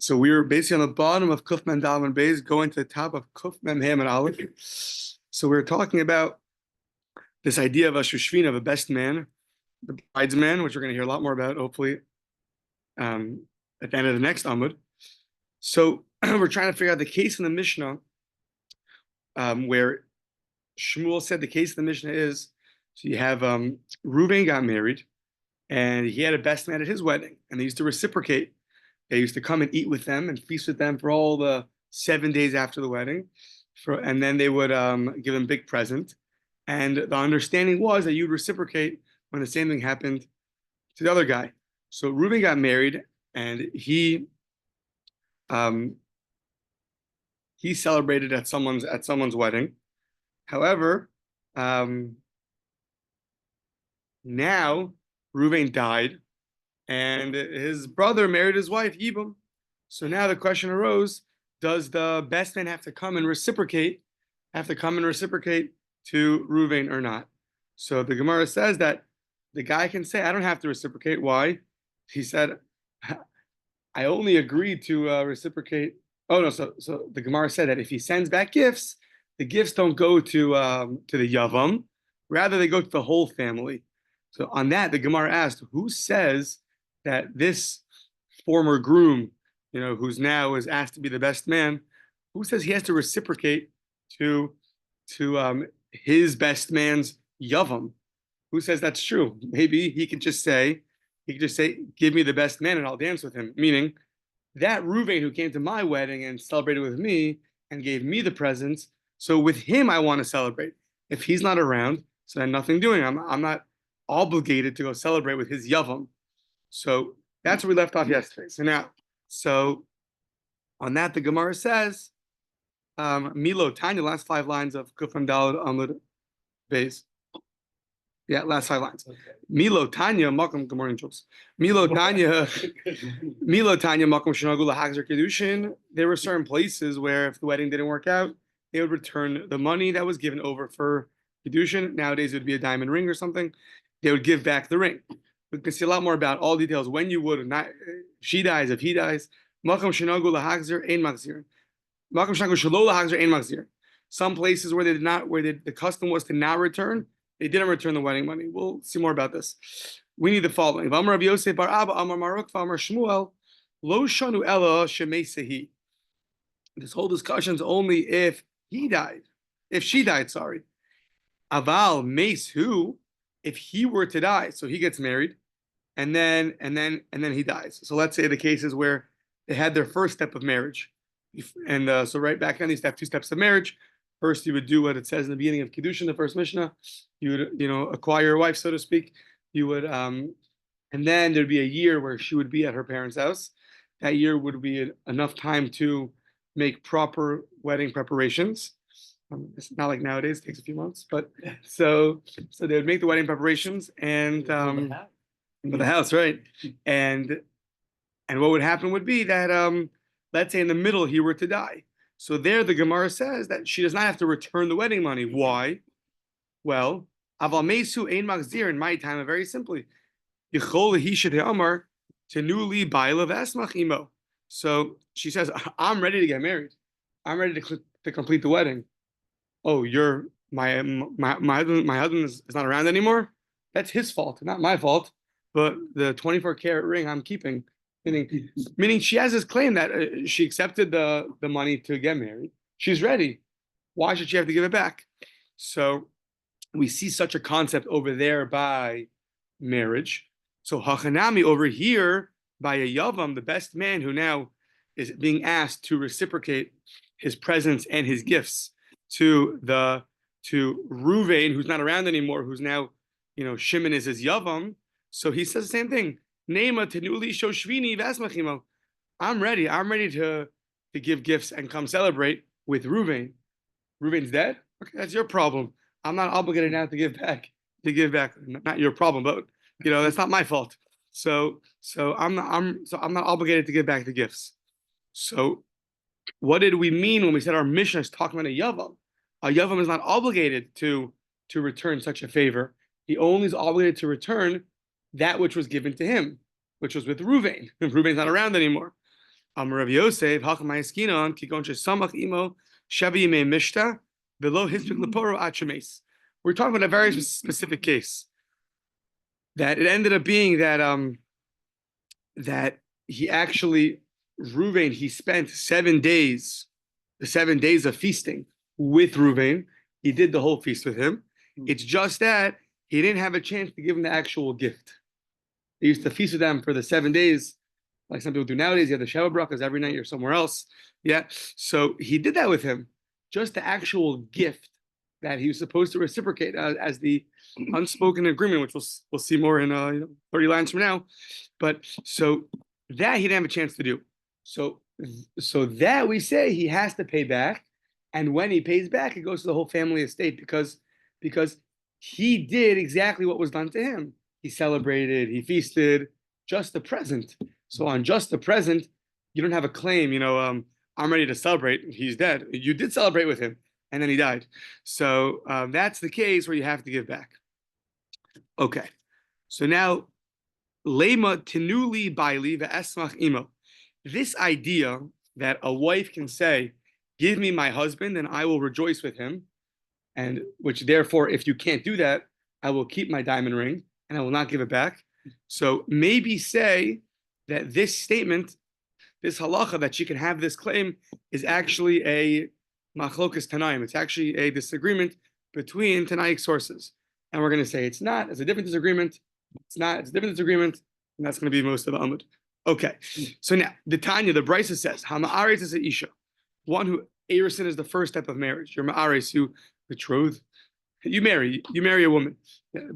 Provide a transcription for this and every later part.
So we were basically on the bottom of Kuf Mem Daled and Beis, going to the top of Kuf Mem Hem and Aleph. So we were talking about this idea of a shushvin, of a best man, the bridesman, which we're going to hear a lot more about, hopefully, at the end of the next Amud. So we're trying to figure out the case in the Mishnah where Shmuel said the case in the Mishnah is, so you have Reuven got married, and he had a best man at his wedding, and they used to reciprocate. They used to come and eat with them and feast with them for all the 7 days after the wedding, and then they would give him a big present. And the understanding was that you'd reciprocate when the same thing happened to the other guy. So Reuben got married, and he celebrated at someone's wedding. However, now Reuben died, and his brother married his wife, Yibam. So now the question arose, does the best man have to come and reciprocate to Reuven or not? So the Gemara says that the guy can say, I don't have to reciprocate. Why? He said, I only agreed to reciprocate. Oh, no, so the Gemara said that if he sends back gifts, the gifts don't go to the Yavam, rather they go to the whole family. So on that, the Gemara asked, who says that this former groom, who's now is asked to be the best man, who says he has to reciprocate to his best man's Yavam? Who says that's true? Maybe he could just say, give me the best man and I'll dance with him. Meaning that Reuven who came to my wedding and celebrated with me and gave me the presents, so with him I want to celebrate. If he's not around, so then nothing doing. I'm not obligated to go celebrate with his Yavam. So that's where we left off yesterday. So on that, the Gemara says, Milo Tanya, last 5 lines of Kufam Daled Amud Beis. Yeah, last 5 lines. Okay. Milo Tanya, Malcolm, good morning, Jules. Milo Tanya, Malcolm Shanagula Hagzer Kedushin. There were certain places where if the wedding didn't work out, they would return the money that was given over for Kedushin. Nowadays, it would be a diamond ring or something. They would give back the ring. We can see a lot more about all details when you would, not she dies, if he dies. Malcolm Shanagula Hagzer Ein Machzir. Malcolm Shanagula Shalola Hagzer Ein Machzir. Some places where they did not, where the custom was to not return, they didn't return the wedding money. We'll see more about this. We need the following. Amar Rabbi Yosef bar Abba, Amar Maruk, Amar Shmuel, Lo Shanu Ella Shemei Sehi. This whole discussion is only if she died, sorry. Aval Mace who, if he were to die, so he gets married, and then he dies. So let's say the cases where they had their first step of marriage, and so right back then they used to have 2 steps of marriage. First, you would do what it says in the beginning of Kiddushin, the first Mishnah. You would, acquire a wife, so to speak. You would, and then there'd be a year where she would be at her parents' house. That year would be enough time to make proper wedding preparations. It's not like nowadays; it takes a few months. But so they would make the wedding preparations and for the house, right? And what would happen would be that let's say in the middle he were to die. So there the Gemara says that she does not have to return the wedding money. Why? Well, Aval Mesu Ein Machzir, in my time, very simply. Yichol Hishid Amar Tenuli Baila Vesmach Imo. So she says, I'm ready to get married. I'm ready to complete the wedding. Oh, you're my husband is not around anymore? That's his fault, not my fault. But the 24-karat ring I'm keeping. Meaning she has this claim that she accepted the money to get married. She's ready. Why should she have to give it back? So we see such a concept over there by marriage. So Hachanami over here by a Yavam, the best man who now is being asked to reciprocate his presence and his gifts to Reuven, who's not around anymore, who's now, Shimon is his Yavam. So he says the same thing. Nema tenuli shoshvini vasmachimo. I'm ready to give gifts and come celebrate with Reuven. Reuven's dead? Okay, that's your problem. I'm not obligated now to give back. Not your problem, but that's not my fault. So I'm not obligated to give back the gifts. So what did we mean when we said our Mishnah is talking about a Yavam? A Yavam is not obligated to return such a favor. He only is obligated to return that which was given to him, which was with Reuven. Reuven's not around anymore. Rabbi Yosef, Hachamay Eskinon, Kikon Shesamach Imo, Shavi Yimei Mishta, below Hispik Leporo Achames. We're talking about a very specific case. That it ended up being that that he actually, Reuven, he spent 7 days, the 7 days of feasting with Reuven. He did the whole feast with him. It's just that he didn't have a chance to give him the actual gift. They used to feast with them for the 7 days, like some people do nowadays. You have the Sheva Brachas every night, you're somewhere else. Yeah. So he did that with him. Just the actual gift that he was supposed to reciprocate as the unspoken agreement, which we'll see more in 30 lines from now. But so that he didn't have a chance to do. So that we say he has to pay back. And when he pays back, it goes to the whole family estate because he did exactly what was done to him. He celebrated, he feasted, just the present. So on just the present, you don't have a claim, I'm ready to celebrate. He's dead. You did celebrate with him, and then he died. So that's the case where you have to give back. Okay. So now, Lema tinuli baili ve'esmach imo. This idea that a wife can say, give me my husband and I will rejoice with him, and which therefore, if you can't do that, I will keep my diamond ring and I will not give it back. So maybe say that this statement, this halacha that she can have this claim is actually a machlokas tanaim. It's actually a disagreement between Tanaic sources. And we're going to say it's not, it's a different disagreement. It's not, it's a different disagreement. And that's going to be most of the Amud. Okay. So now, the Tanya, the Brisa says, Hama'aretz is a Isha. One who, Erisin is the first step of marriage. You're Ma'aretz, you betrothed. You marry a woman.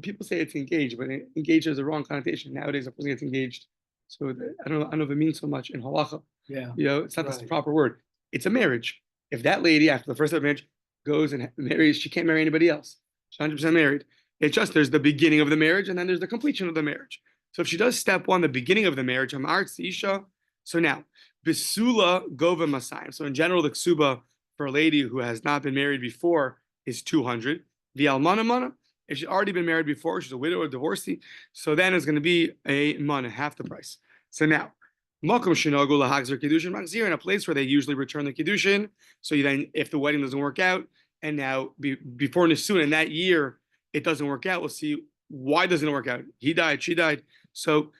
People say it's engaged, but engaged has a wrong connotation. Nowadays, a person gets engaged. So I don't know if it means so much in halacha. Yeah. It's not the proper word. It's a marriage. If that lady, after the first step of marriage, goes and marries, she can't marry anybody else. She's 100% married. It's just there's the beginning of the marriage and then there's the completion of the marriage. So if she does step one, the beginning of the marriage, Isha. So now, Bisula Gova Masayim. So in general, the ksuba for a lady who has not been married before is 200. The Almana Mana, if she's already been married before, she's a widow or divorcee, so then it's going to be a mana, half the price. So now, Makom Shinagu Lahagzer Kiddushin Magzir, in a place where they usually return the Kiddushin. So then, if the wedding doesn't work out, and now before Nisun, in that year, it doesn't work out, we'll see why doesn't it work out. He died, she died. So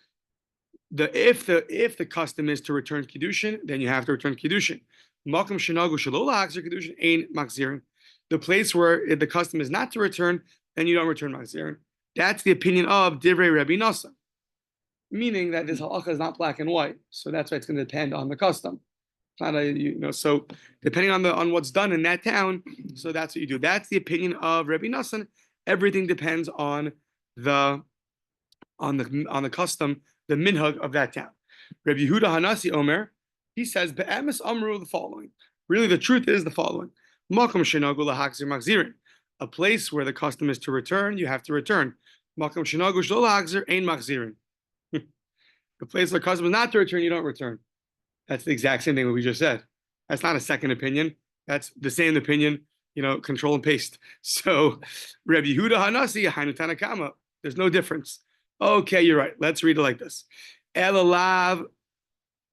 if the custom is to return Kiddushin, then you have to return Kiddushin. Makom Shinagu Shelo Lahagzer Kiddushin Ein Magzirin. The place where the custom is not to return, then you don't return Magzirin. That's the opinion of Divrei Rabbi Nasa, meaning that this halacha is not black and white. So that's why it's going to depend on the custom. Not so depending on what's done in that town, so that's what you do. That's the opinion of Rabbi Nasa. Everything depends on the custom, the minhag of that town. Rabbi Yehuda Hanasi Omer, he says, Be'emes Amru, the following. Really, the truth is the following. Makom shenagu lahachzir magzirin. A place where the custom is to return, you have to return. Makom shenagu shlo lahachzir ein magzirin. The place where the custom is not to return, you don't return. That's the exact same thing that we just said. That's not a second opinion. That's the same opinion, control and paste. So, Rabbi Yehuda Hanasi, Hainu Tanakama. There's no difference. Okay, you're right. Let's read it like this. Elalav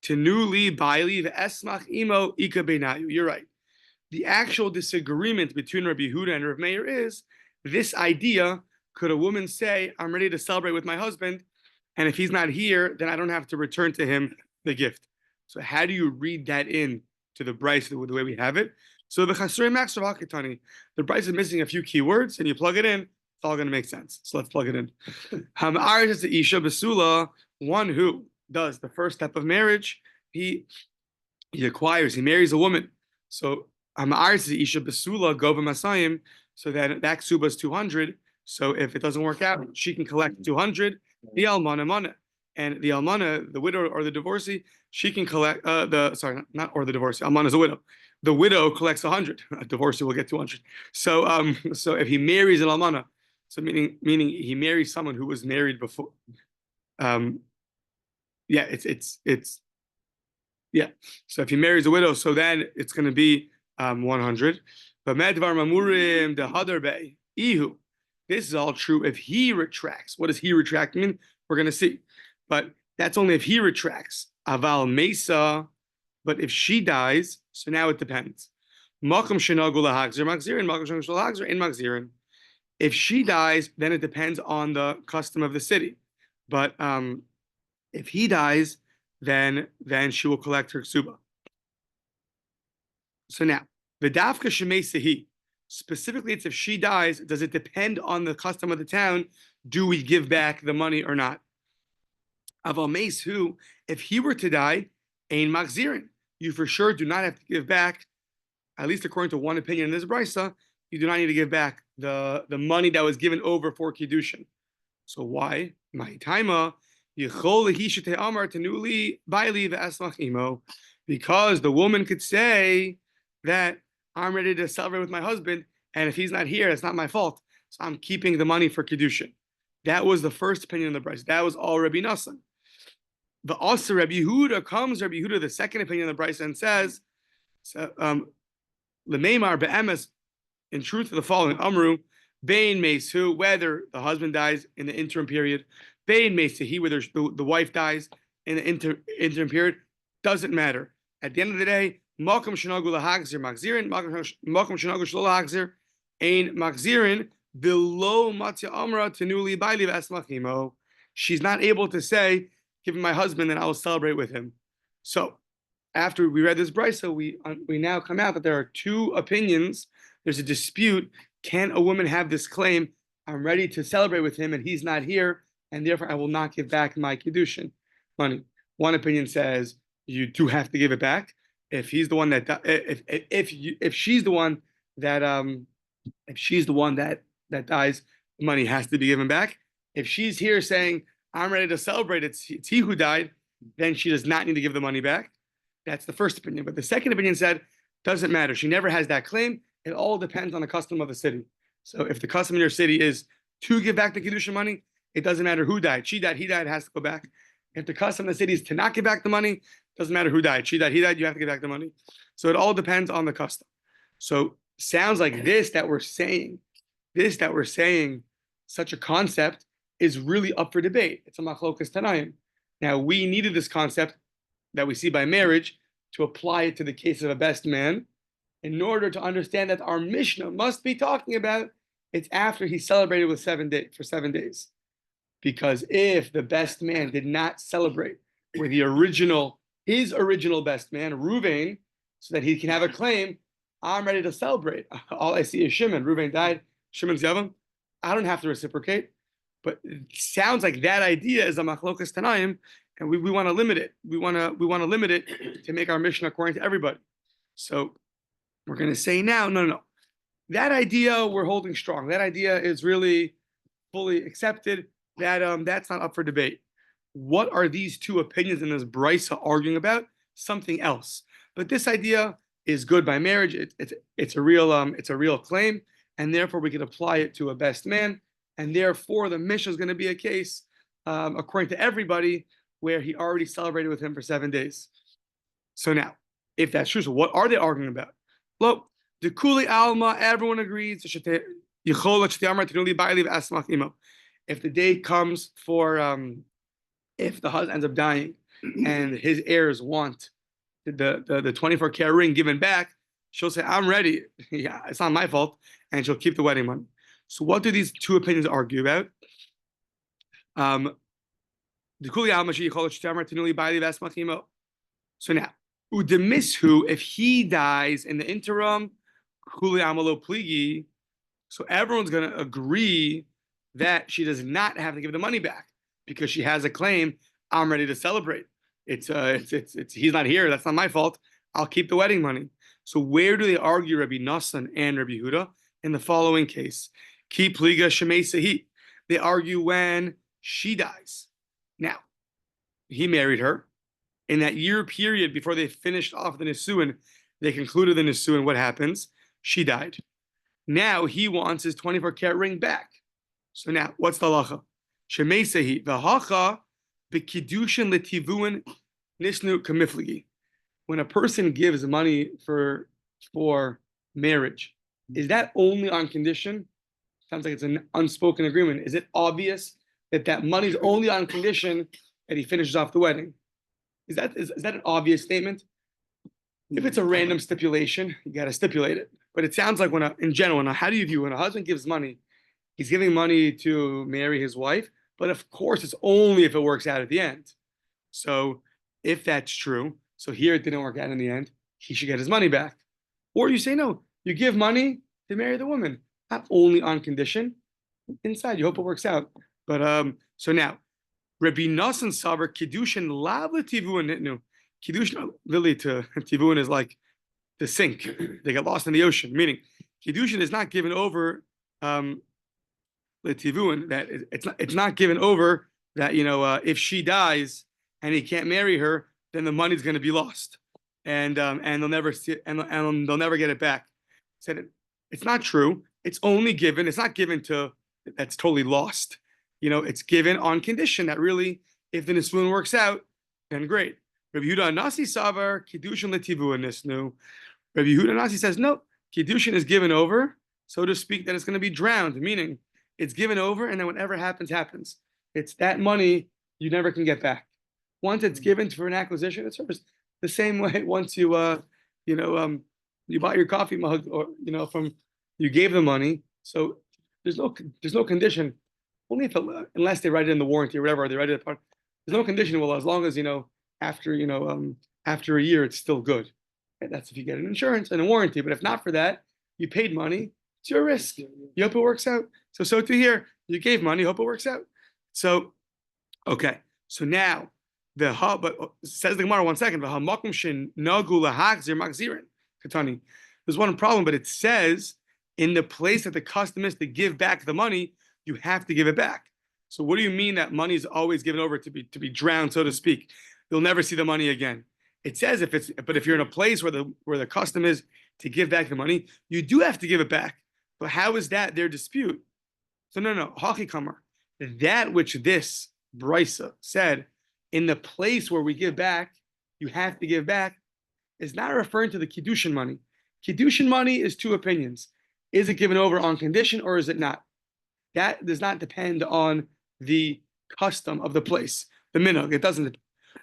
tenuli baili ve'esmach imo ika beinayu. You're right. The actual disagreement between Rabbi Yehuda and Rabbi Meir is this idea: could a woman say, "I'm ready to celebrate with my husband," and if he's not here, then I don't have to return to him the gift? So how do you read that in to the Bryce the way we have it? So the Chasrei Max of Hakitani, the Bryce is missing a few keywords, and you plug it in, it's all going to make sense. So let's plug it in. Ham'aretz is the Isha Basula, one who does the first step of marriage. He marries a woman. So Ham'aretz is the Isha Basula Gova Masayim. So that ksuba is 200. So if it doesn't work out, she can collect 200. The Almana Mana. And the Almana, the widow or the divorcee, she can collect the divorcee. Almana is a widow. The widow collects 100. A divorcee will get 200. So if he marries an Almana, so meaning he marries someone who was married before. It's So if he marries a widow, so then it's going to be 100. But medvar mamurim the hadar bay ihu. This is all true if he retracts. What does he retract mean? We're going to see. But that's only if he retracts. Aval mesa But if she dies, so now it depends. If she dies, then it depends on the custom of the city. But if he dies, then she will collect her ksuba. So now, the dafka shemei sehi, specifically, it's if she dies, does it depend on the custom of the town? Do we give back the money or not? Aval meis who, if he were to die, ein machzirin, you for sure do not have to give back, at least according to one opinion in this brisa, you do not need to give back the money that was given over for kiddushin. So why? My taima because the woman could say that I'm ready to celebrate with my husband, and if he's not here, it's not my fault. So I'm keeping the money for kiddushin. That was the first opinion of the brisa. That was all Rabbi Nassan. The also Rabbi Yehuda comes, Rabbi Yehuda, the second opinion of the brisa, and says, L'meimar be'emes, in truth, the following Amru, Bain Mesu, whether the husband dies in the interim period, Bain Mesu, whether the wife dies in the interim period, doesn't matter. At the end of the day, Malkum Shanagu Lahagzir Magzirin, Malkum Shanagu Shalahagzir, Ain Magzirin, below Matya Amra Tanuli Baili Asmachimo. She's not able to say, give me my husband and I will celebrate with him. So after we read this brisa, we now come out that there are two opinions. There's a dispute. Can a woman have this claim? I'm ready to celebrate with him and he's not here, and therefore I will not give back my kiddushin money. One opinion says you do have to give it back. If he's the one that if she's the one that dies, the money has to be given back. If she's here saying I'm ready to celebrate, it's he who died, then she does not need to give the money back. That's the first opinion. But the second opinion said doesn't matter. She never has that claim. It all depends on the custom of the city. So if the custom in your city is to give back the kiddushin money, it doesn't matter who died. She died, he died, has to go back. If the custom in the city is to not give back the money, doesn't matter who died. She died, he died, you have to give back the money. So it all depends on the custom. So sounds like this that we're saying, such a concept is really up for debate. It's a machlokas tanayim. Now we needed this concept that we see by marriage to apply it to the case of a best man, in order to understand that our Mishnah must be talking about it's after he celebrated with 7 days for 7 days. Because if the best man did not celebrate with his original best man, Reuven, so that he can have a claim, I'm ready to celebrate. All I see is Shimon. Reuven died, Shimon's Yavam. I don't have to reciprocate. But it sounds like that idea is a machlokas tanaim, and we want to limit it. We want to limit it to make our Mishnah according to everybody. So we're going to say now, no. That idea we're holding strong. That idea is really fully accepted. That's not up for debate. What are these two opinions in this brisa arguing about? Something else. But this idea is good by marriage. It's a real claim, and therefore we can apply it to a best man. And therefore the Mishnah is going to be a case, according to everybody, where he already celebrated with him for 7 days. So now, if that's true, so what are they arguing about? Look, the Kuli Alma, everyone agrees. If the day comes for, if the husband ends up dying and his heirs want the 24-karat ring given back, she'll say, I'm ready. Yeah, it's not my fault. And she'll keep the wedding money. So what do these two opinions argue about? The Kuli Alma, so now, Udemishu, if he dies in the interim, Kuli Amalo Pligi, so everyone's going to agree that she does not have to give the money back because she has a claim. I'm ready to celebrate. It's he's not here. That's not my fault. I'll keep the wedding money. So where do they argue Rabbi Nassan and Rabbi Yehuda? In the following case, Ki Pliga Shemei Sehi. They argue when she dies. Now, he married her. In that year period before they finished off the Nisuin, they concluded the Nisuin. What happens? She died. Now he wants his 24-karat ring back. So now, what's the halacha? Shemei Sehi. The halacha b'kiddushin letivuin nisnu kamifligi. When a person gives money for marriage, is that only on condition? Sounds like it's an unspoken agreement. Is it obvious that money is only on condition that he finishes off the wedding? Is that an obvious statement? If it's a random stipulation, you got to stipulate it. But it sounds like in general, now how do you view when a husband gives money? He's giving money to marry his wife, but of course, it's only if it works out at the end. So if that's true, so here it didn't work out in the end, he should get his money back. Or you say no, you give money to marry the woman, not only on condition. Inside, you hope it works out. But so now, Rabbi Nosson Savar Kiddushin Lav Tivun Nitnu. Kiddushin literally to Tivun is like the sink. They get lost in the ocean. Meaning, Kiddushin is not given over Tivun. That it's not given over that if she dies and he can't marry her, then the money's going to be lost, and they'll never see it, and they'll never get it back. Said it's not true. It's only given. It's not given to that's totally lost. It's given on condition that really, if the nisvun works out, then great. Rabbi Yehuda Nasi Savar Kiddushin Letivun Nisnu. Rabbi Yehuda Nasi says no. Kiddushin is given over, so to speak, that it's going to be drowned. Meaning, it's given over, and then whatever happens, happens. It's that money you never can get back. Once it's given for an acquisition, it's hers. The same way, once you you bought your coffee mug, or from you gave the money, so there's no condition. Only unless they write it in the warranty or whatever, they write it. There's no condition. Well, as long as after a year, it's still good. And that's if you get an insurance and a warranty. But if not for that, you paid money. It's your risk. You hope it works out. So to here, you gave money. Hope it works out. So, okay. So now but says the Gemara 1 second. There's one problem, but it says in the place that the custom is to give back the money, you have to give it back. So what do you mean that money is always given over to be drowned, so to speak? You'll never see the money again. It says if you're in a place where the custom is to give back the money, you do have to give it back. But how is that their dispute? So no, Haki Kamar. That which this Brisa said, in the place where we give back, you have to give back, is not referring to the Kiddushin money. Kiddushin money is two opinions. Is it given over on condition or is it not? That does not depend on the custom of the place, the minhag. It doesn't.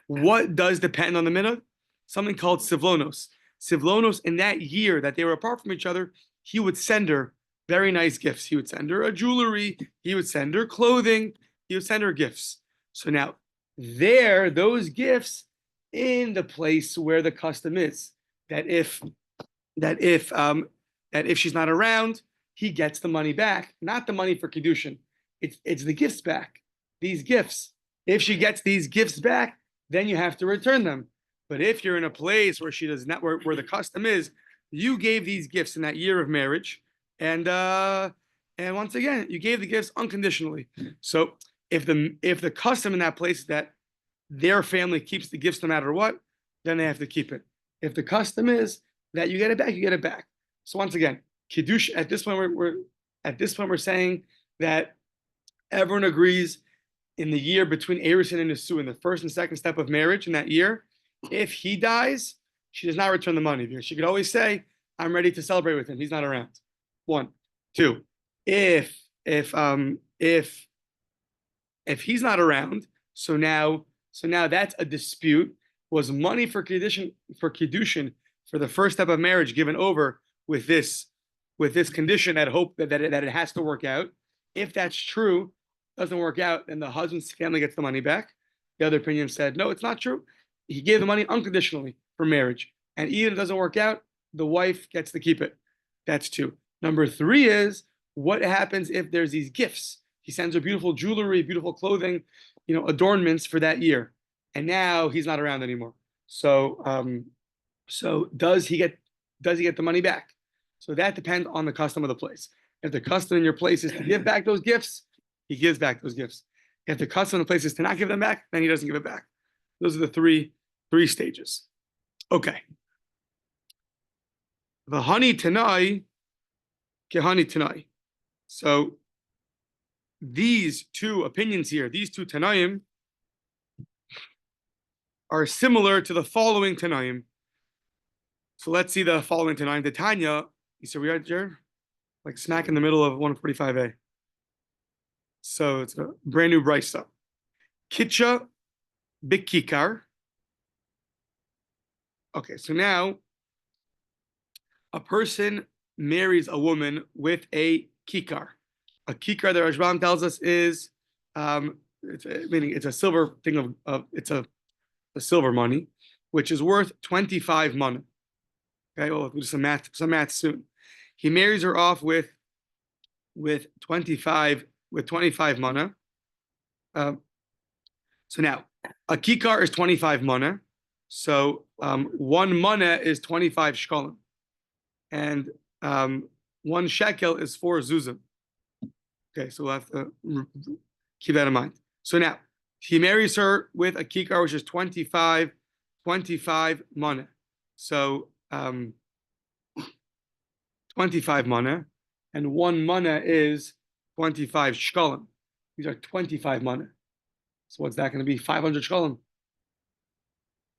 What does depend on the minhag? Something called sivlonos. Sivlonos, in that year that they were apart from each other, he would send her very nice gifts. He would send her a jewelry. He would send her clothing. He would send her gifts. So now, those gifts in the place where the custom is that if she's not around, he gets the money back, not the money for Kiddushin. It's the gifts back. These gifts. If she gets these gifts back, then you have to return them. But if you're in a place where she does not, where the custom is, you gave these gifts in that year of marriage, and once again, you gave the gifts unconditionally. So if the custom in that place is that their family keeps the gifts no matter what, then they have to keep it. If the custom is that you get it back, you get it back. So once again, Kiddush, at this point we're saying that everyone agrees in the year between Erusin and Nisu, in the first and second step of marriage in that year, if he dies, she does not return the money, because she could always say, I'm ready to celebrate with him. He's not around. 1, 2. If he's not around, so now that's a dispute. Was money for Kiddushin for the first step of marriage given over with this condition that hope that it has to work out? If that's true, doesn't work out, then the husband's family gets the money back. The other opinion said, no, it's not true. He gave the money unconditionally for marriage. And even if it doesn't work out, the wife gets to keep it. That's 2. Number 3 is, what happens if there's these gifts? He sends her beautiful jewelry, beautiful clothing, adornments for that year. And now he's not around anymore. So does he get the money back? So that depends on the custom of the place. If the custom in your place is to give back those gifts, he gives back those gifts. If the custom in the place is to not give them back, then he doesn't give it back. Those are the three stages. Okay. The honey tanai, kehani tanai. So these two opinions here, these two tanaim, are similar to the following tanaim. So let's see the following tanaim. The Tanya, so we are here, like smack in the middle of 145a. So it's a brand new brisa. Kitcha bikikar. Okay, so now a person marries a woman with a kikar. A kikar, the Rashbam tells us, is meaning it's a silver thing it's a silver money, which is worth 25 mana. Okay, well, we'll do some math soon. He marries her off with 25 mana. So now a kikar is 25 mana. So 1 mana is 25 shkolim, and 1 shekel is 4 zuzim. Okay, so we'll have to keep that in mind. So now he marries her with a kikar, which is 25 mana. So 25 mana, and 1 mana is 25 shkolim. These are 25 mana. So what's that going to be? 500 shkolim.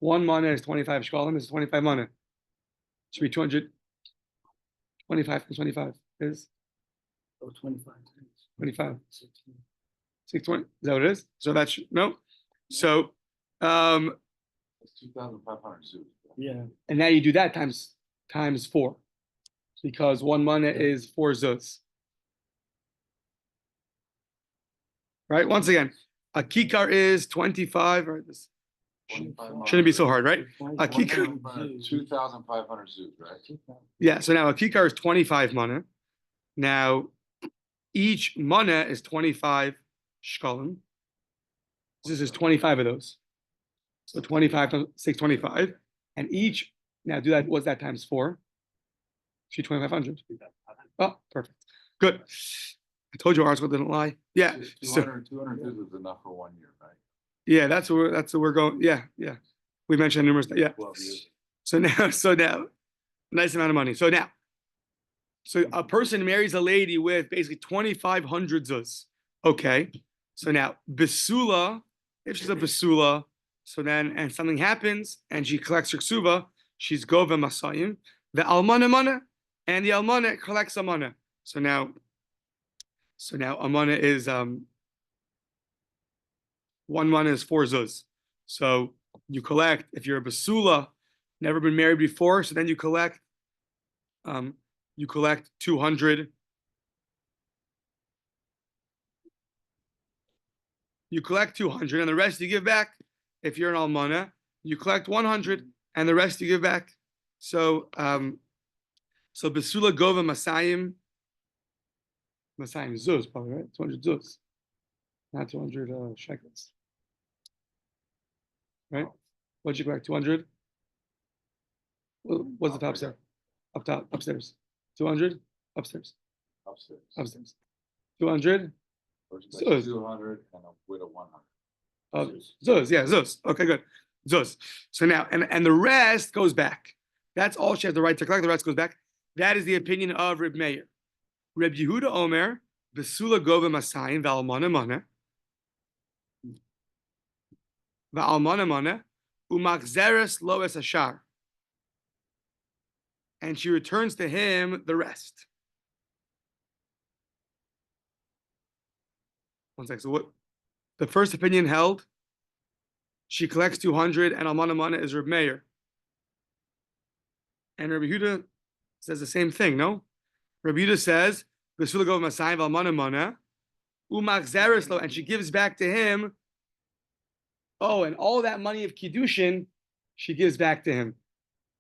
1 mana is 25 shkolim. Is 25 mana. Should be 200. 25 plus 25 is 25. 25. 620. Is that what it is? So that's no. So It's 2,500 suits. Yeah. and now you do that times 4, because 1 mana is 4 zuz. Right. Once again, a kikar is 25. Right. This shouldn't be so hard, right? A kikar. 2,500 suits, right? Yeah. So now a kikar is 25 mana. Now each mana is 25 shkolim. This is 25 of those. So 25 times 625, and each now do that. What's that times 4? Should 2,500. Oh, perfect. Good. I told you our article didn't lie. Yeah. 200 suits is enough for 1 year, right? Yeah, that's where we're going. Yeah. We mentioned numerous. Yeah. 12 years. So now, nice amount of money. So a person marries a lady with basically 2,500 zuz. Okay. So now besula, if she's a besula, so then and something happens and she collects her ksuva, she's gova masayim. The almana mana, and the almana collects a mana. So now a mana is 1 mana is 4 zuz. So you collect, if you're a basula, never been married before, so then you collect 200. You collect 200, and the rest you give back. If you're an almana, you collect 100, and the rest you give back. So besula gova masayim zuz, probably, right? 200 zuz, not 200 shekels, right? What'd you collect? 200. What's the top there? Up top, upstairs. 200 upstairs. Upstairs. 200. Zuz. 200 and a with a 100. Zuz, yeah, zuz. Okay, good. Zuz. So now, and the rest goes back. That's all she has the right to collect. The rest goes back. That is the opinion of Reb Meir. Reb Yehuda Omer, besula gova masayim v'almana mana, v'almana mana, umachzeres lo es ashar, and she returns to him the rest. One second. So what? The first opinion held, she collects 200, and almana mana is Reb Meir. And Rabbi Yehuda says the same thing, no? Rabbi Yehuda says, "Besula gova masayim v'almana mana, umachzeres lo," and she gives back to him. Oh, and all that money of kiddushin, she gives back to him.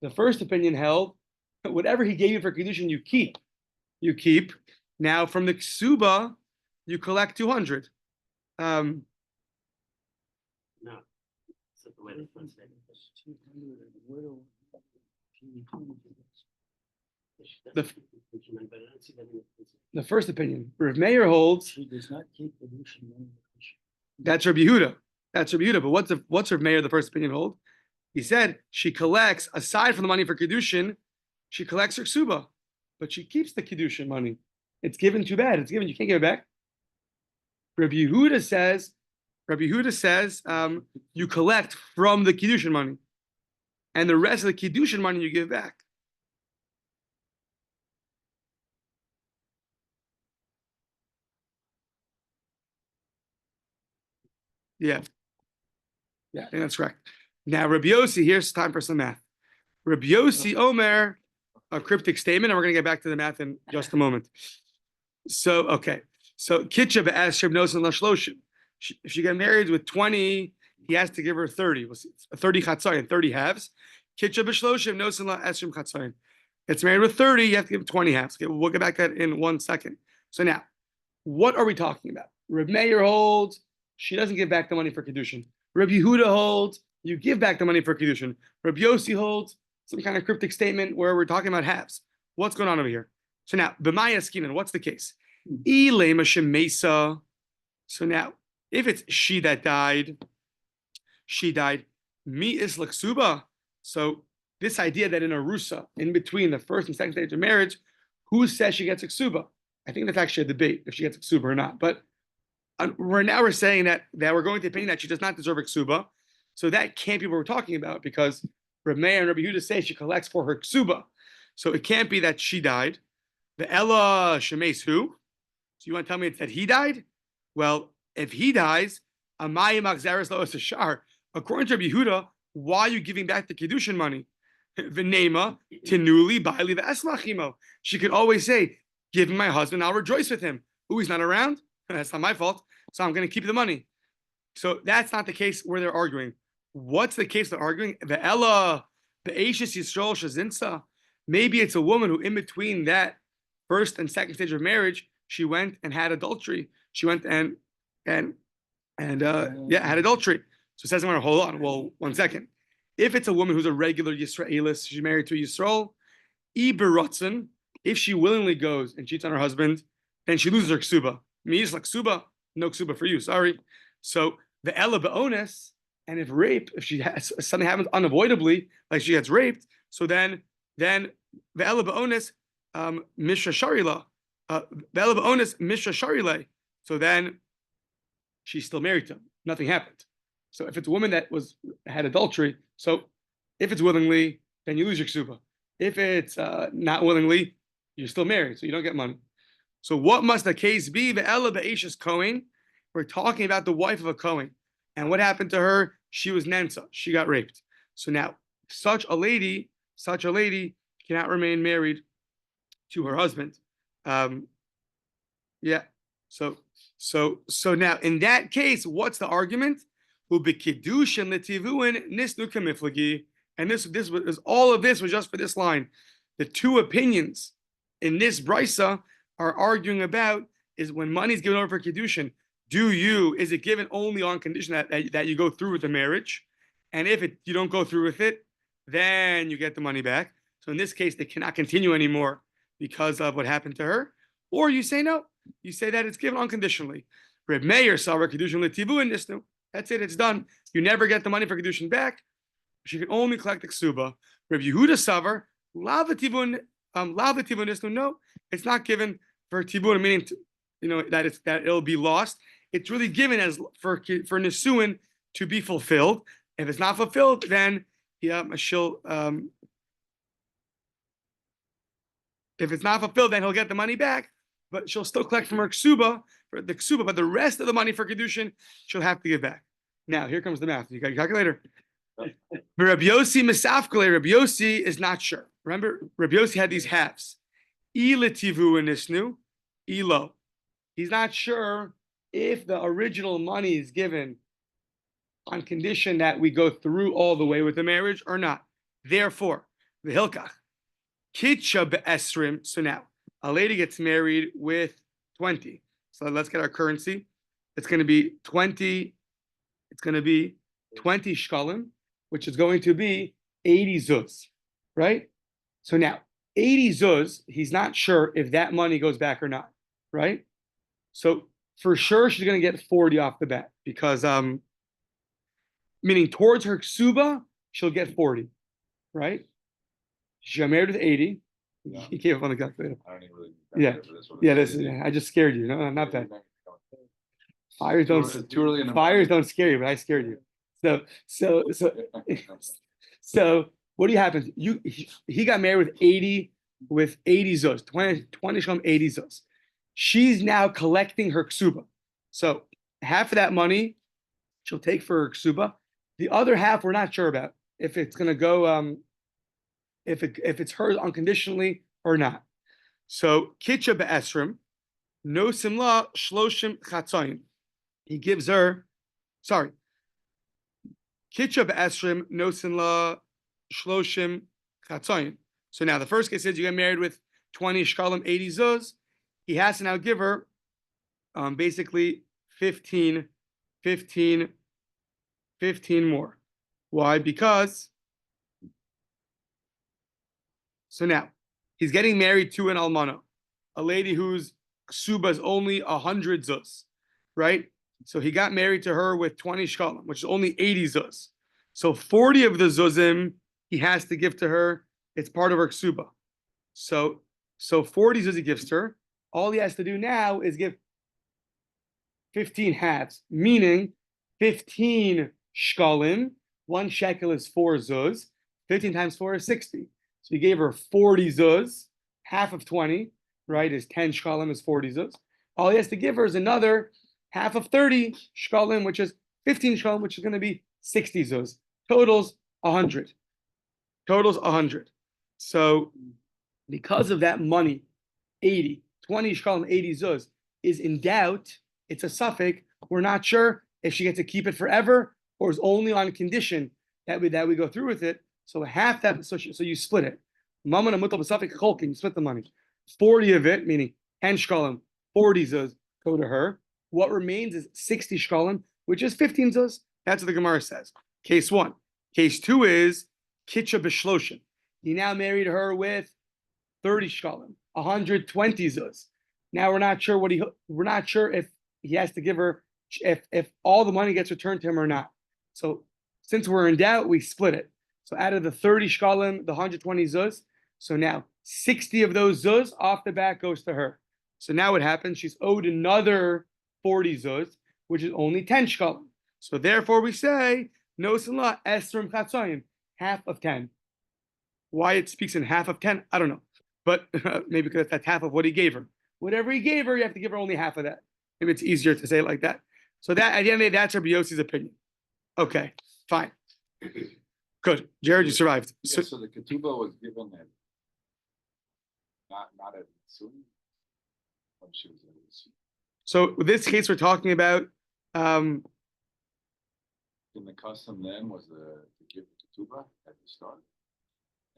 The first opinion held, whatever he gave you for kiddushin, you keep. You keep. Now from the ksuba, you collect 200. No. That's the way to translate it. The first opinion, Rav Meir holds. She does not keep the money. That's Rabbi Yehuda. That's Rabbi Yehuda. But what's Rav Meir the first opinion hold? He said she collects, aside from the money for kiddushin, she collects her ksuba, but she keeps the kiddushin money. It's given too bad. It's given. You can't give it back. Rabbi Yehuda says, you collect from the kiddushin money, and the rest of the kiddushin money you give back. Yeah, I think that's correct. Now, Rabbi Yossi, here's time for some math. Rabbi Yossi Omer, a cryptic statement, and we're going to get back to the math in just a moment. So, okay. So, Kitcha be'asher b'nosan lashloshim. If she got married with 20, he has to give her 30. 30 chatzayin, 30 halves. Kitcha b'shloshim nosan la'asrim chatzayin. It's married with 30, you have to give 20 halves. Okay, we'll get back to that in 1 second. So now, what are we talking about? Reb Meir holds, she doesn't give back the money for Kedushin. Reb Yehuda holds, you give back the money for Kedushin. Reb Yossi holds, some kind of cryptic statement where we're talking about halves. What's going on over here? So now, b'maya skinan, what's the case? Ilema shemesa. So now, if it's she that died, mi is laksuba. So this idea that in a rusa, in between the first and second stage of marriage, who says she gets a ksuba? I think that's actually a debate if she gets a ksuba or not. But we're saying that we're going to the opinion that she does not deserve a ksuba. So that can't be what we're talking about because Reb Meir and Rabbi Yehuda say she collects for her ksuba. So it can't be that she died. The Ella Shemes who? So you want to tell me that he died? Well, if he dies, Amayim Akzaris Lo Shar. According to Rabbi Yehuda, why are you giving back the Kedushin money? V'nema tinuli ba'ali v'esmachimo. She could always say, "Give me my husband, I'll rejoice with him." Ooh, he's not around. That's not my fault. So I'm going to keep the money. So that's not the case where they're arguing. What's the case they're arguing? The Ella, the Eishes Yisrael Shazinsa. Maybe it's a woman who, in between that first and second stage of marriage, she went and had adultery. She went and had adultery. So it says, "I'm going to hold on." Well, 1 second. If it's a woman who's a regular Yisraelis, she's married to a Yisrael, Iberotzen, if she willingly goes and cheats on her husband, then she loses her ksuba. Means like ksuba, no ksuba for you, sorry. So the Ella Be'ones, and if something happens unavoidably, like she gets raped, so then the Ella Be'ones, Mishra Sharila, the Ella Be'ones, Mishra Sharile, so then she's still married to him. Nothing happened. So if it's a woman that had adultery, so if it's willingly, then you lose your ksuba. If it's not willingly, you're still married, so you don't get money. So what must the case be? The Ella Be'eshes Kohen. We're talking about the wife of a Kohen. And what happened to her? She was Nensa. She got raped. So now, such a lady cannot remain married to her husband. Yeah. So now in that case, what's the argument? And this was all of this was just for this line. The two opinions in this brisa are arguing about is when money is given over for Kiddushin, is it given only on condition that you go through with the marriage? And if you don't go through with it, then you get the money back. So in this case, they cannot continue anymore because of what happened to her. Or you say no. You say that it's given unconditionally. Reb Meir saw Kiddushin l'tivu in Nisnu. That's it. It's done. You never get the money for Kiddushin back. She can only collect the ksuba. Reb Yehuda savar lav l'tivun Nisnu. No, it's not given for tibun, meaning that it'll be lost. It's really given as for nisuin to be fulfilled. If it's not fulfilled, then she'll. If it's not fulfilled, then he'll get the money back, but she'll still collect from her ksuba for the ksuba. But the rest of the money for kedushin, she'll have to give back. Now here comes the math. You got your calculator. Rabbi Yossi misafkale. Rabbi Yossi is not sure. Remember, Rabbi Yossi had these halves. Iletivu and nisnu, ilo. He's not sure if the original money is given on condition that we go through all the way with the marriage or not. Therefore, the hilkach. Kitcha be'esrim. So now, a lady gets married with 20. So let's get our currency. It's going to be 20. It's going to be 20 shkalim, which is going to be 80 zuz, right? So now, 80 zuz, he's not sure if that money goes back or not, right? So for sure, she's going to get 40 off the bat because, meaning towards her ksuba, she'll get 40, right? She got married with 80. Yeah. He came up on the calculator. I don't even really. I just scared you. No, not that. Fires don't scare you, but I scared you. So what do you happen? He got married with 80 zuz, 20 shom 80 zuz. She's now collecting her ksuba. So half of that money she'll take for her ksuba. The other half we're not sure about if it's gonna go if it's hers unconditionally or not. So kitcha be'esrim, no simla shloshim chatzayin. He gives her, sorry, kitcha be'esrim, no simla shloshim chatzayin. So now the first case is you get married with 20 shkalim, 80 zuz. He has to now give her basically 15 more. Why? Because, so now, he's getting married to an almana, a lady whose ksuba is only 100 zuz, right? So he got married to her with 20 shkalim, which is only 80 zuz. So 40 of the zuzim he has to give to her. It's part of her ksuba. So 40 zuz he gives to her. All he has to do now is give 15 halves, meaning 15 shkalim. 1 shekel is 4 zuz. 15 times 4 is 60. So he gave her 40 zuz. Half of 20, right, is 10 shkalim, is 40 zuz. All he has to give her is another half of 30 shkalim, which is 15 shkalim, which is going to be 60 zuz. Totals 100. Totals 100. So because of that money, 80, 20 shkalim, 80 zuz, is in doubt, it's a suffix. We're not sure if she gets to keep it forever or is only on condition that we go through with it. So half that, so you split it. Mammon and mutal b'safik cholkin, you split the money. 40 of it, meaning 10 shkalim, 40 zuz go to her. What remains is 60 shkalim, which is 15 zuz. That's what the Gemara says. Case 1. Case 2 is kitcha b'shloshim. He now married her with 30 shkalim, 120 zuz. Now we're not sure if he has to give her, if all the money gets returned to him or not. So since we're in doubt, we split it. So out of the 30 shkalim, the 120 zuz, so now 60 of those zuz off the bat goes to her. So now what happens? She's owed another 40 zuz, which is only 10 shkalim. So therefore we say, no salah, esrim chatzoyim, half of 10. Why it speaks in half of 10, I don't know. But maybe because that's half of what he gave her. Whatever he gave her, you have to give her only half of that. Maybe it's easier to say it like that. So that at the end of the day, that's Rabbi Yossi's opinion. Okay, fine. Good. Jared, you survived. Yeah, so the ketubah was given at not at Sunnah when she was in the Sunnah. So with this case we're talking about And the custom then was to give the ketubah at the start.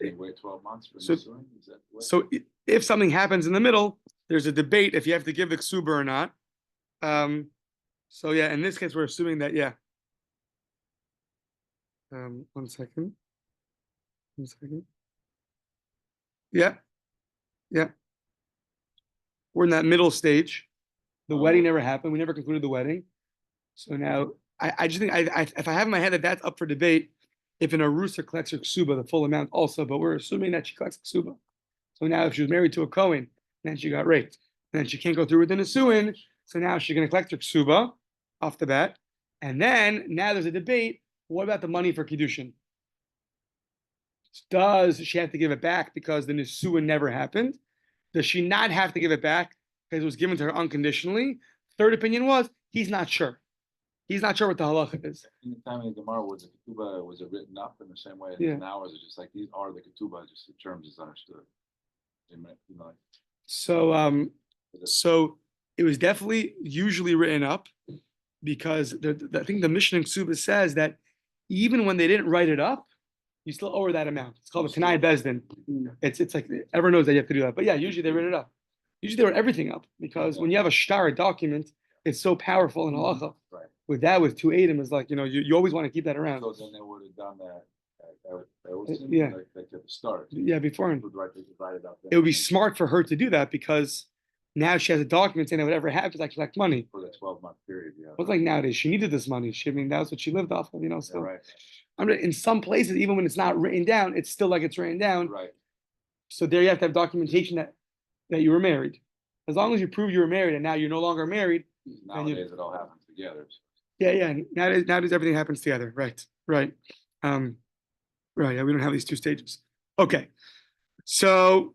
And wait 12 months for So- the Sunnah? Is that what? so if something happens in the middle, there's a debate if you have to give the ksuba or not. So yeah, in this case we're assuming that yeah. 1 second. 1 second. Yeah. We're in that middle stage. The wedding never happened. We never concluded the wedding. So now I just think if I have in my head that that's up for debate, if an arusa collects her ksuba, the full amount also, but we're assuming that she collects ksuba. So now if she was married to a Kohen, then she got raped, and then she can't go through with the nisuin, so now she's going to collect her ksuba off the bat. And then now there's a debate. What about the money for kiddushin? Does she have to give it back because the nisuin never happened? Does she not have to give it back because it was given to her unconditionally? Third opinion was he's not sure. He's not sure what the halacha is. In the time of the Gemara, was the ketubah, was it written up in the same way as Yeah. now? Or is it just like these are the ketubah, just the terms is understood? So it was definitely usually written up because I think the Mishnah in Ksuba says that even when they didn't write it up, you still owe her that amount. It's called a Tanai Bezdin. It's like everyone knows that you have to do that. But yeah, usually they write it up. Usually they write everything up because when you have a shtar document, it's so powerful in halacha. Right. With that, with 2 Adam, is like, you always want to keep that around. So then they would have done that Yeah. like at the start. Yeah, before. They would write it up. It would be smart for her to do that because now she has a document saying that whatever happens, I collect money. For the 12-month period, yeah. But like nowadays, she needed this money. That's what she lived off of, Yeah, So right, in some places, even when it's not written down, it's still like it's written down. right. So there you have to have documentation that you were married. As long as you prove you were married and now you're no longer married. Nowadays, it all happens together. Yeah. Nowadays everything happens together. Right. Right. Yeah, we don't have these 2 stages. Okay. So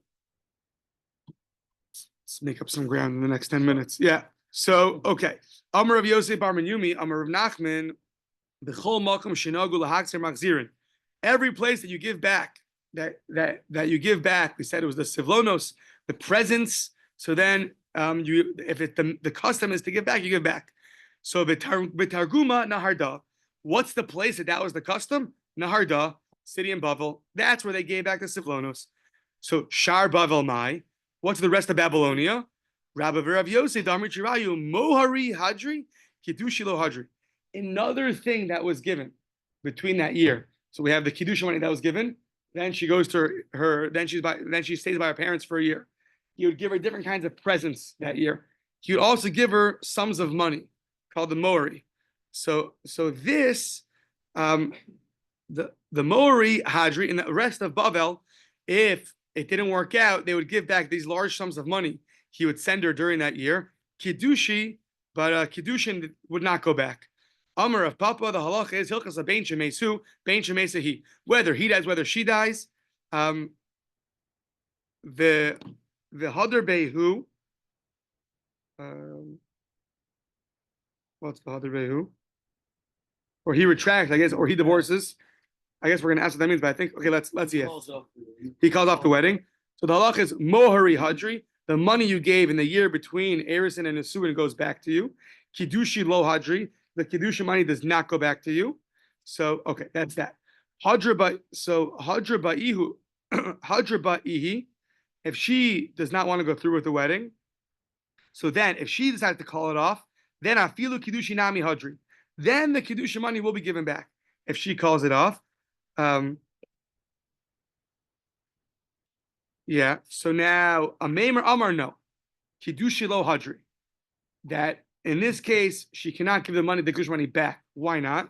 let's make up some ground in the next 10 minutes. Yeah. So, okay. Amar of Yosef Bar Yomi, Amar of Nachman, B'chol Malkum Shinagu Lahakzer Machzirin. Every place that you give back that you give back. We said it was the sivlonos, the presents. So then if the custom is to give back, you give back. So Betarguma Naharda. What's the place that was the custom? Naharda, city in Bavel. That's where they gave back the sivlonos. So Shar Bavel Mai. What's the rest of Babylonia? Rabbi Rav Yosef Damri Chirayu Mohari Hadri Kiddushilo Hadri. Another thing that was given between that year. So we have the kiddush money that was given. Then she goes to her. Then she stays by her parents for a year. He would give her different kinds of presents that year. He would also give her sums of money called the Mori. So this, the Mori Hadri and the rest of Bavel, if it didn't work out, they would give back these large sums of money he would send her during that year. Kiddushi, but Kiddushin would not go back. Amar of Papa, the halacha is hilchas bein shemesu, bein shemesahi. Whether he dies, whether she dies, the hadar behu. What's the hadar behu? Or he retracts, I guess, or he divorces. I guess we're going to ask what that means, but I think let's see it. He calls off the wedding. So the halacha is mohari hadri. The money you gave in the year between Erison and Nisuin goes back to you. Kiddushi lo hadri. The Kiddusha money does not go back to you. So, okay, that's that. Hadra ba'ihi, if she does not want to go through with the wedding, so then if she decides to call it off, then afilu Kiddushi nami hadri. Then the Kiddusha money will be given back if she calls it off. Yeah, so now a Maimer Amar no. Kiddushi lo hadri. That in this case, she cannot give the Kiddush money back. Why not?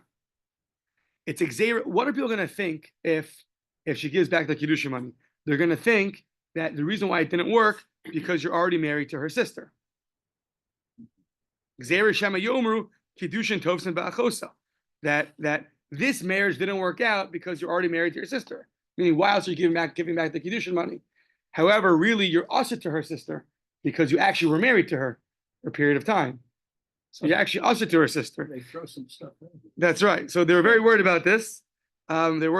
It's exer. What are people going to think if she gives back the Kiddush money? They're going to think that the reason why it didn't work because you're already married to her sister. Xer Shema Yomru Kiddushin Tovsin Ba'achosa. That this marriage didn't work out because you're already married to your sister. Meaning, why else are you giving back the Kiddush money? However, really, you're usher to her sister because you actually were married to her for a period of time. So you actually usher to her sister. They throw some stuff in. That's right. So they were very worried about this. They're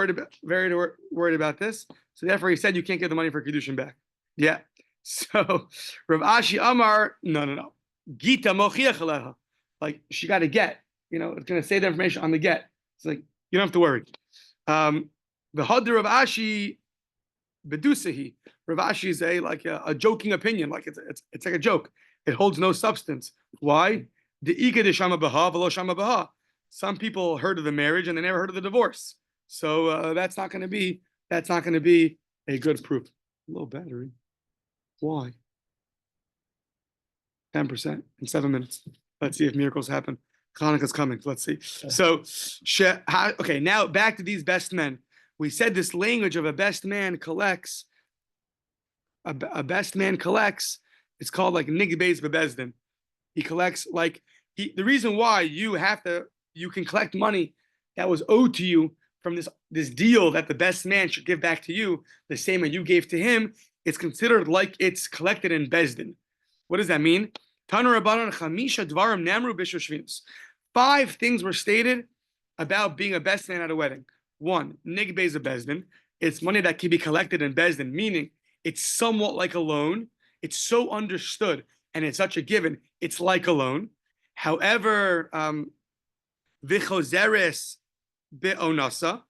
very worried about this. So therefore, he said you can't get the money for Kiddushin back. Yeah. So Rav Ashi Amar, no. Gita mochiach aleha. Like she got a get. It's going to say the information on the get. It's like you don't have to worry. The Hadr Rav Ashi bedusahi. Rav Ashi is a joking opinion. Like it's like a joke. It holds no substance. Why? The Ika de Shama Baha, Velo Shama Baha. Some people heard of the marriage and they never heard of the divorce. So that's not going to be a good proof. Low battery. Why? 10% in 7 minutes. Let's see if miracles happen. Hanukkah's coming. Let's see. So, okay, now back to these best men. We said this language of a best man collects. A best man collects. It's called like Nigbeis Bebezdin. He collects the reason why you can collect money that was owed to you from this deal that the best man should give back to you, the same that you gave to him. It's considered like it's collected in Bezdin. What does that mean? 5 things were stated about being a best man at a wedding. 1, Nigbeis Bezdin. It's money that can be collected in Bezdin, meaning it's somewhat like a loan. It's so understood and it's such a given. It's like a loan. However, vichozeres be'onasa.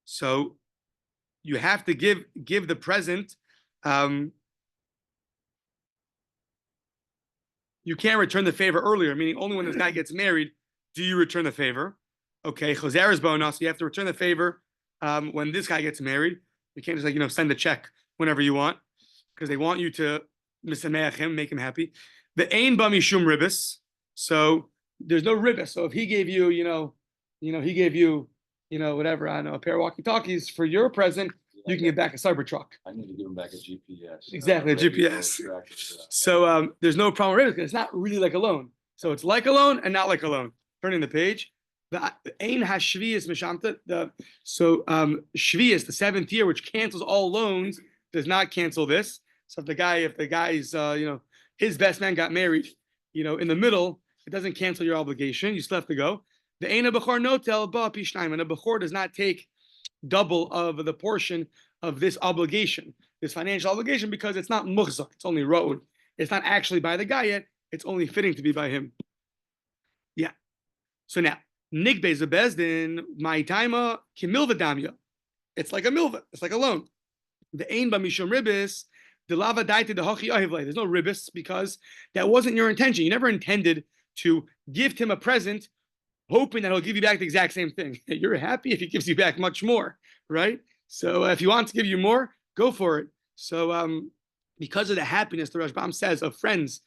So you have to give the present. You can't return the favor earlier, meaning only when this guy gets married do you return the favor. Okay, chozeres be'onasa. You have to return the favor when this guy gets married. You can't just send a check whenever you want because they want you to misameach him, make him happy. The ain ba mishum ribis, so there's no ribis. So if he gave you, whatever, I don't know, a pair of walkie-talkies for your present, you can get back a Cybertruck. I need to give him back a GPS. Exactly, a GPS. So there's no problem with ribis because it's not really like a loan. So it's like a loan and not like a loan. Turning the page. The ain has shvius mishamta. So shvius, the 7th year, which cancels all loans, does not cancel this. So if the guy's his best man got married, in the middle, it doesn't cancel your obligation. You still have to go. The Eina Bechor Notel Ba Pishnaim, and a Bechor does not take double of the portion of this obligation, this financial obligation, because it's not muhzak, it's only road. It's not actually by the guy yet, it's only fitting to be by him. Yeah. So now, Nigbez a bezdin, my taima, kimilva damya. It's like a milva, it's like a loan. The ain ba mishum ribis, the lava daite the hochi ahivle. There's no ribis because that wasn't your intention. You never intended to give him a present hoping that he'll give you back the exact same thing. You're happy if he gives you back much more, right? So if he wants to give you more, go for it. So because of the happiness, the Rashbam says, of friends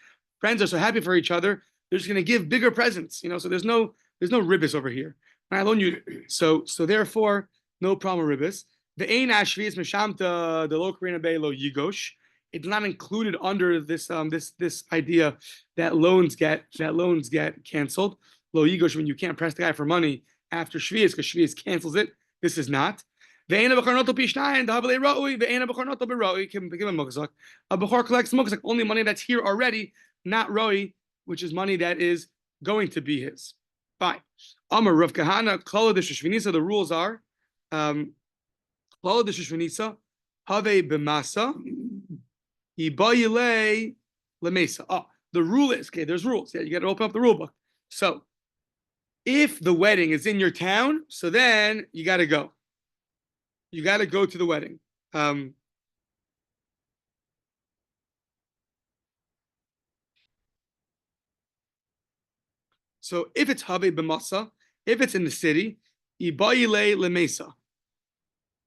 are so happy for each other, they're just going to give bigger presents, so there's no ribbis over here. I loan you, so therefore, no problem with ribbis. The ein ashvius meshamta the lo karina be lo yigosh. It's not included under this this idea that loans get canceled. Lo yigosh, when you can't press the guy for money after shvius because shvius cancels it. This is not. The ein b'charnoto pishnayin the havle ra'ui the ein b'charnoto b'ra'ui can give him mukzak. A b'chor collects mukzak only money that's here already, not roi, which is money that is going to be his. Fine. Amar Rav Kahana Kollel d'shvinisa. The rules are Kollel d'shvinisa have b'masa ibayile lemesa. Oh, the rule is okay. There's rules. Yeah, you got to open up the rule book. So, if the wedding is in your town, so then you got to go. You got to go to the wedding. So if it's Habe B'masa, if it's in the city, Ibayile Lemesa,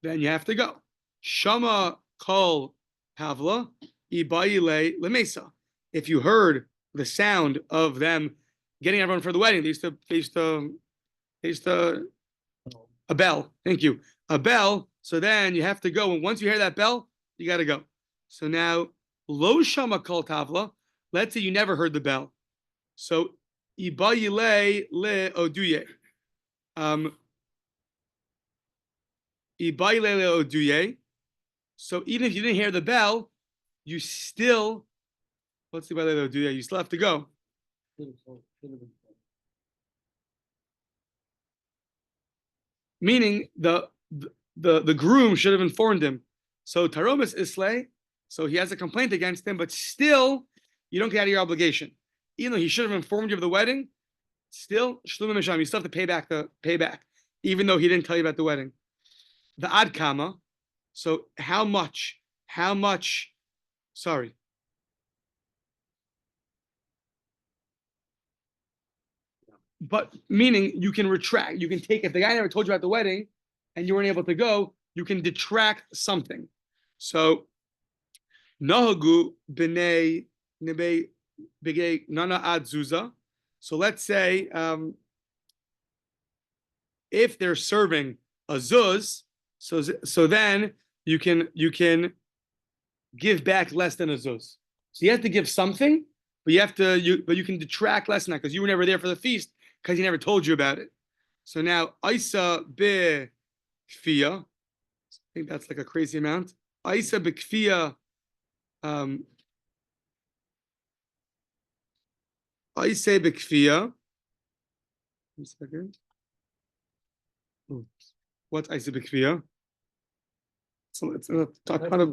then you have to go. Shama Kol Havla, Ibayile Lemesa. If you heard the sound of them getting everyone for the wedding, they used to a bell. Thank you. A bell. So then you have to go. And once you hear that bell, you got to go. So now, Lo Shama Kol Tavla, let's say you never heard the bell. So Ibayile le oduye. Ibayile le oduye. So even if you didn't hear the bell, you still, let's see Ibayile le oduye, you still have to go. Meaning the groom should have informed him. So Taromis Islay, so he has a complaint against him, but still you don't get out of your obligation. Even though he should have informed you of the wedding, still Shluma Misham, you still have to pay back, even though he didn't tell you about the wedding. The Ad Kama, so how much, sorry. But meaning you can retract, you can take, if the guy never told you about the wedding and you weren't able to go, you can detract something. So Nahagu b'nei nebe b'gei nana ad zuza. So let's say if they're serving a zuz, so then you can give back less than a zuz. So you have to give something, but you can detract less than that because you were never there for the feast because he never told you about it. So now Isa be kfia, I think that's like a crazy amount. Isa be kfia. I say bekfia. 1 second. What I say bekfia? So it's a talk kind of.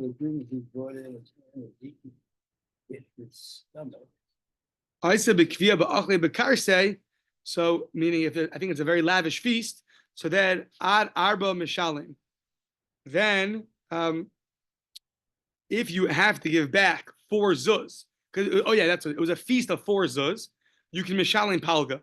I say bekfia, but achle bekarse. So meaning I think it's a very lavish feast. So then ad arba mishalim. Then if you have to give back 4 zuz, because it was a feast of 4 zuz. You can mishalim palga,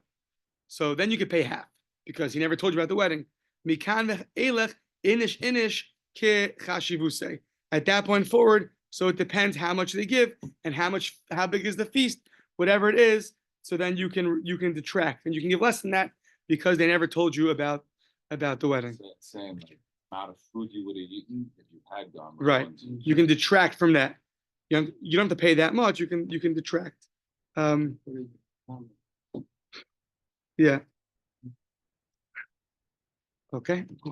so then you can pay half because he never told you about the wedding. Mikan elech inish ke chashivuse. At that point forward, so it depends how much they give and how big is the feast, whatever it is. So then you can detract and you can give less than that because they never told you about the wedding. Same amount of food you would have eaten if you had gone. Right, you can detract from that. You don't have to pay that much. You can detract. Yeah. Okay.